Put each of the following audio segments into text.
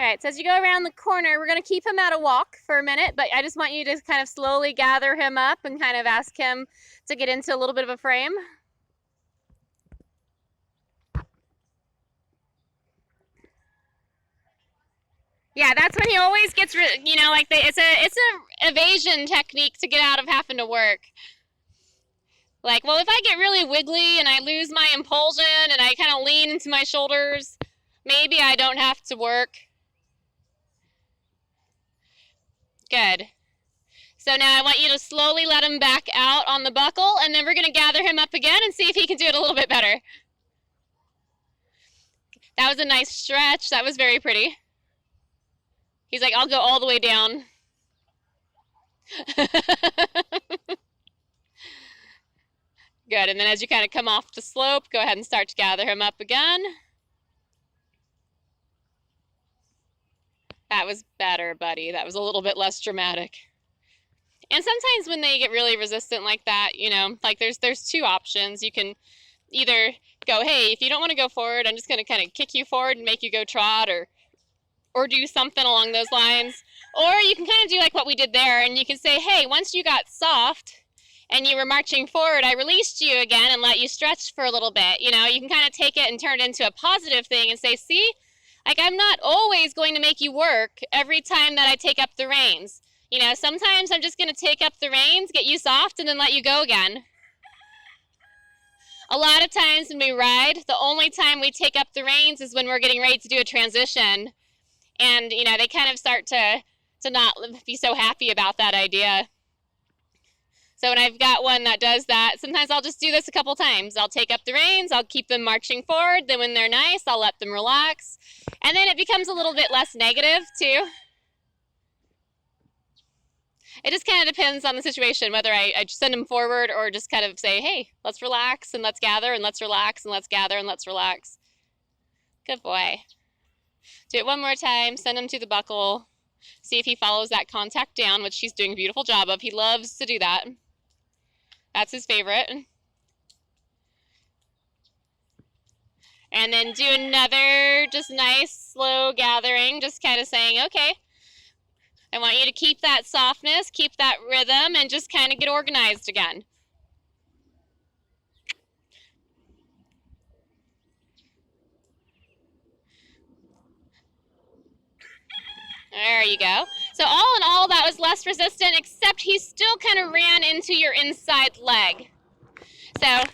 right, so as you go around the corner, we're going to keep him at a walk for a minute, but I just want you to kind of slowly gather him up and kind of ask him to get into a little bit of a frame. Yeah, that's when he always gets, you know, like it's a evasion technique to get out of having to work. Like, well, if I get really wiggly and I lose my impulsion and I kind of lean into my shoulders, maybe I don't have to work. Good. So now I want you to slowly let him back out on the buckle, and then we're going to gather him up again and see if he can do it a little bit better. That was a nice stretch. That was very pretty. He's like, I'll go all the way down. Good, and then as you kind of come off the slope, go ahead and start to gather him up again. That was better, buddy. That was a little bit less dramatic. And sometimes when they get really resistant like that, you know, like there's two options. You can either go, hey, if you don't want to go forward, I'm just going to kind of kick you forward and make you go trot, or do something along those lines. Or you can kind of do like what we did there, and you can say, hey, once you got soft and you were marching forward, I released you again and let you stretch for a little bit. You know, you can kind of take it and turn it into a positive thing and say, see, like I'm not always going to make you work every time that I take up the reins. You know, sometimes I'm just going to take up the reins, get you soft, and then let you go again. A lot of times when we ride, the only time we take up the reins is when we're getting ready to do a transition. And, you know, they kind of start to not be so happy about that idea. So when I've got one that does that, sometimes I'll just do this a couple times. I'll take up the reins, I'll keep them marching forward, then when they're nice, I'll let them relax. And then it becomes a little bit less negative, too. It just kind of depends on the situation, whether I send them forward or just kind of say, hey, let's relax and let's gather and let's relax and let's gather and let's relax. Good boy. Do it one more time, send him to the buckle, see if he follows that contact down, which he's doing a beautiful job of. He loves to do that. That's his favorite. And then do another just nice, slow gathering, just kind of saying, okay, I want you to keep that softness, keep that rhythm, and just kind of get organized again. There you go. So all in all, that was less resistant, except he still kind of ran into your inside leg. So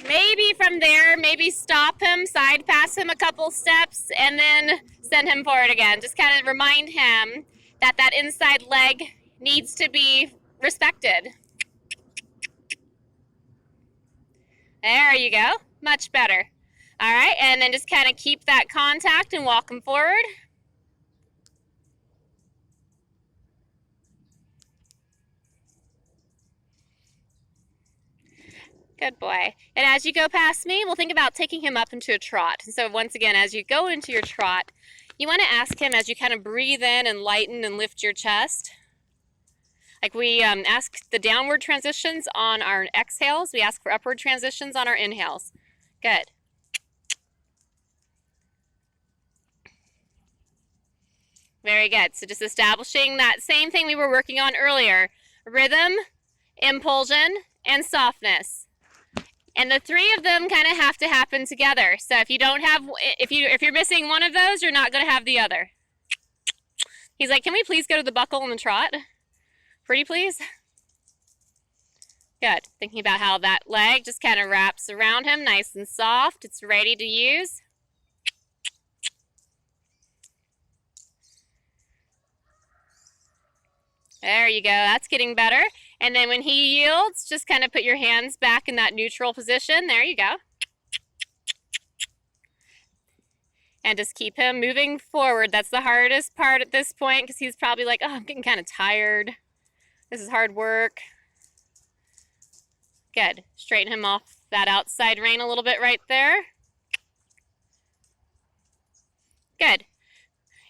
maybe from there, maybe stop him, side pass him a couple steps, and then send him forward again. Just kind of remind him that that inside leg needs to be respected. There you go. Much better. All right, and then just kind of keep that contact and walk him forward. Good boy. And as you go past me, we'll think about taking him up into a trot. So once again, as you go into your trot, you want to ask him as you kind of breathe in and lighten and lift your chest. Like we ask the downward transitions on our exhales. We ask for upward transitions on our inhales. Good. Very good. So just establishing that same thing we were working on earlier. Rhythm, impulsion, and softness. And the three of them kind of have to happen together. So if you don't have, if you're missing one of those, you're not going to have the other. He's like, can we please go to the buckle and the trot? Pretty please? Good. Thinking about how that leg just kind of wraps around him, nice and soft. It's ready to use. There you go. That's getting better. And then when he yields, just kind of put your hands back in that neutral position. There you go. And just keep him moving forward. That's the hardest part at this point because he's probably like, oh, I'm getting kind of tired. This is hard work. Good. Straighten him off that outside rein a little bit right there. Good.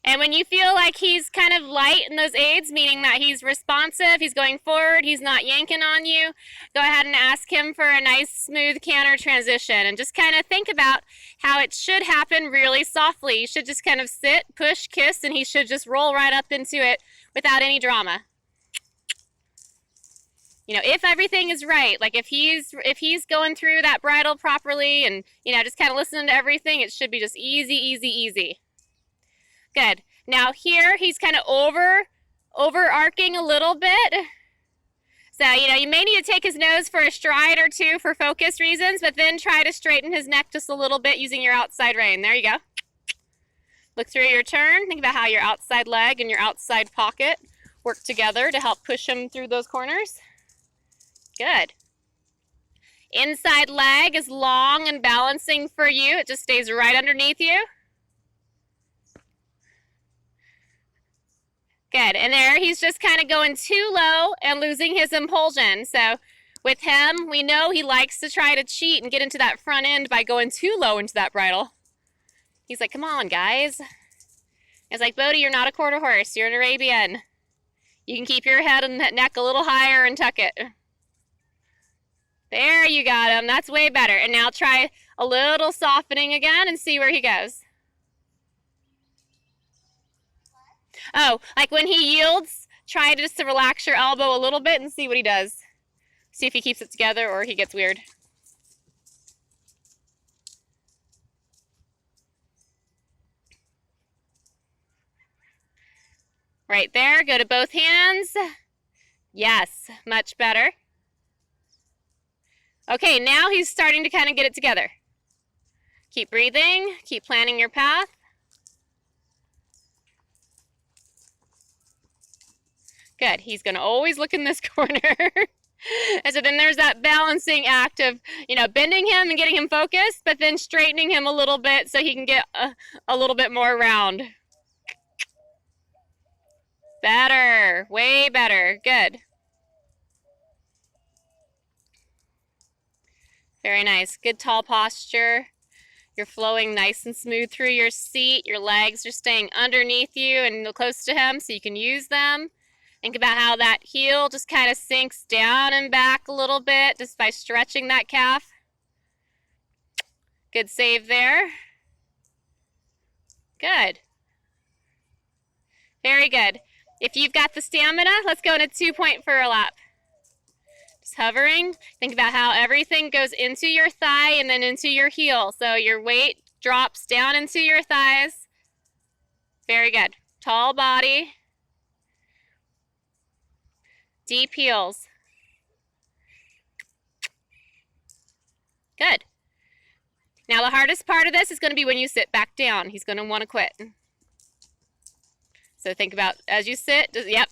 And when you feel like he's kind of light in those aids, meaning that he's responsive, he's going forward, he's not yanking on you, go ahead and ask him for a nice smooth canter transition. And just kind of think about how it should happen really softly. You should just kind of sit, push, kiss, and he should just roll right up into it without any drama. You know, if everything is right, like if he's going through that bridle properly and, you know, just kind of listening to everything, it should be just easy, easy, easy. Good. Now here he's kind of overarching a little bit. So, you know, you may need to take his nose for a stride or two for focus reasons, but then try to straighten his neck just a little bit using your outside rein. There you go. Look through your turn. Think about how your outside leg and your outside pocket work together to help push him through those corners. Good. Inside leg is long and balancing for you. It just stays right underneath you. Good. And there he's just kind of going too low and losing his impulsion. So with him, we know he likes to try to cheat and get into that front end by going too low into that bridle. He's like, come on, guys. It's like, Bodhi, you're not a quarter horse. You're an Arabian. You can keep your head and neck a little higher and tuck it. There, you got him. That's way better. And now try a little softening again and see where he goes. Oh, like when he yields, try just to relax your elbow a little bit and see what he does. See if he keeps it together or he gets weird. Right there, go to both hands. Yes, much better. Okay, now he's starting to kind of get it together. Keep breathing, keep planning your path. Good, he's gonna always look in this corner. And so then there's that balancing act of, you know, bending him and getting him focused, but then straightening him a little bit so he can get a little bit more round. Better, way better, good. Very nice. Good tall posture. You're flowing nice and smooth through your seat. Your legs are staying underneath you and close to him so you can use them. Think about how that heel just kind of sinks down and back a little bit just by stretching that calf. Good save there. Good. Very good. If you've got the stamina, let's go in a 2-point furrow lap. Hovering, think about how everything goes into your thigh and then into your heel. So your weight drops down into your thighs. Very good. Tall body. Deep heels. Good. Now the hardest part of this is going to be when you sit back down. He's going to want to quit. So think about as you sit, yep.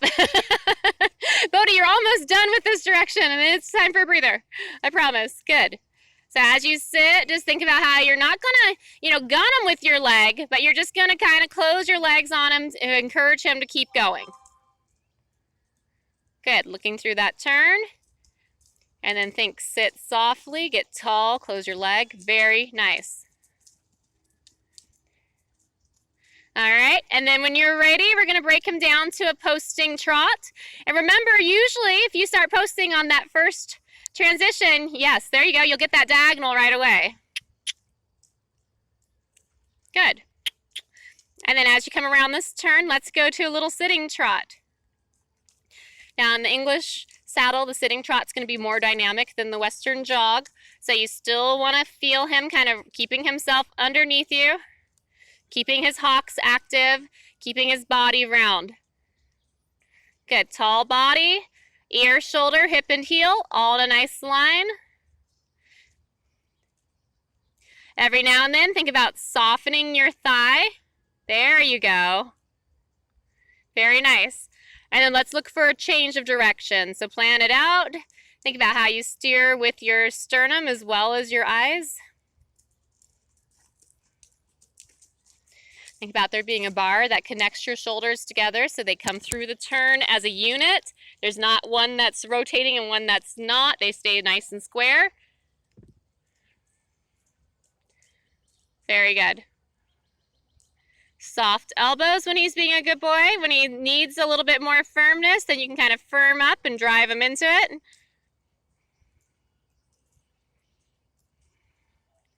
Bodhi, you're almost done with this direction and then it's time for a breather. I promise. Good. So as you sit, just think about how you're not going to, you know, gun him with your leg, but you're just going to kind of close your legs on him to encourage him to keep going. Good. Looking through that turn. And then think sit softly, get tall, close your leg. Very nice. All right, and then when you're ready, we're going to break him down to a posting trot. And remember, usually if you start posting on that first transition, yes, there you go, you'll get that diagonal right away. Good. And then as you come around this turn, let's go to a little sitting trot. Now in the English saddle, the sitting trot's going to be more dynamic than the Western jog. So you still want to feel him kind of keeping himself underneath you. Keeping his hocks active, keeping his body round. Good, tall body, ear, shoulder, hip, and heel, all in a nice line. Every now and then, think about softening your thigh. There you go. Very nice. And then let's look for a change of direction. So plan it out. Think about how you steer with your sternum as well as your eyes. Think about there being a bar that connects your shoulders together so they come through the turn as a unit. There's not one that's rotating and one that's not. They stay nice and square. Very good. Soft elbows when he's being a good boy. When he needs a little bit more firmness, then you can kind of firm up and drive him into it.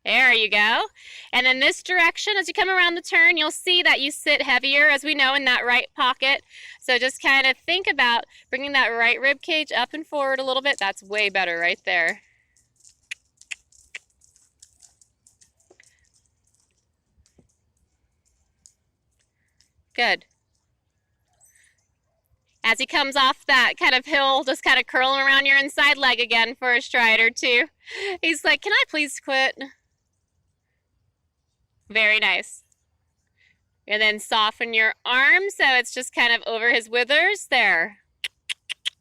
There you go. And then this direction, as you come around the turn, you'll see that you sit heavier, as we know, in that right pocket. So just kind of think about bringing that right rib cage up and forward a little bit. That's way better right there. Good. As he comes off that kind of hill, just kind of curl him around your inside leg again for a stride or two. He's like, can I please quit? Very nice. And then soften your arm so it's just kind of over his withers. There.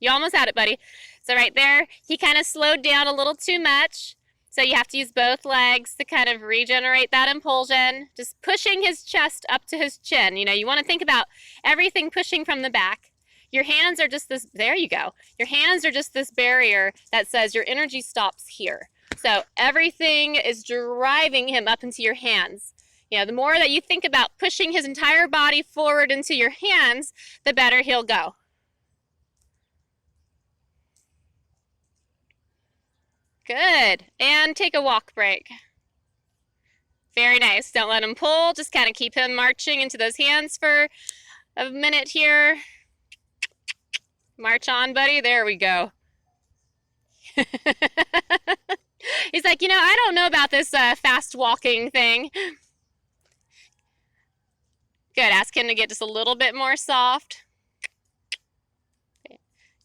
You almost had it, buddy. So right there, he kind of slowed down a little too much. So you have to use both legs to kind of regenerate that impulsion. Just pushing his chest up to his chin. You know, you want to think about everything pushing from the back. Your hands are just this, there you go. Your hands are just this barrier that says your energy stops here. So everything is driving him up into your hands. You know, the more that you think about pushing his entire body forward into your hands, the better he'll go. Good. And take a walk break. Very nice. Don't let him pull. Just kind of keep him marching into those hands for a minute here. March on, buddy. There we go. He's like, you know, I don't know about this fast walking thing. Good. Ask him to get just a little bit more soft.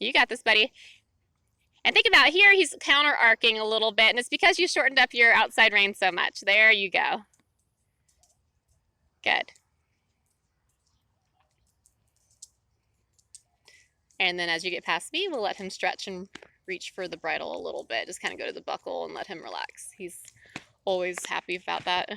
You got this, buddy. And think about here, he's counter-arcing a little bit, and it's because you shortened up your outside rein so much. There you go. Good. And then as you get past me, we'll let him stretch and reach for the bridle a little bit. Just kind of go to the buckle and let him relax. He's always happy about that.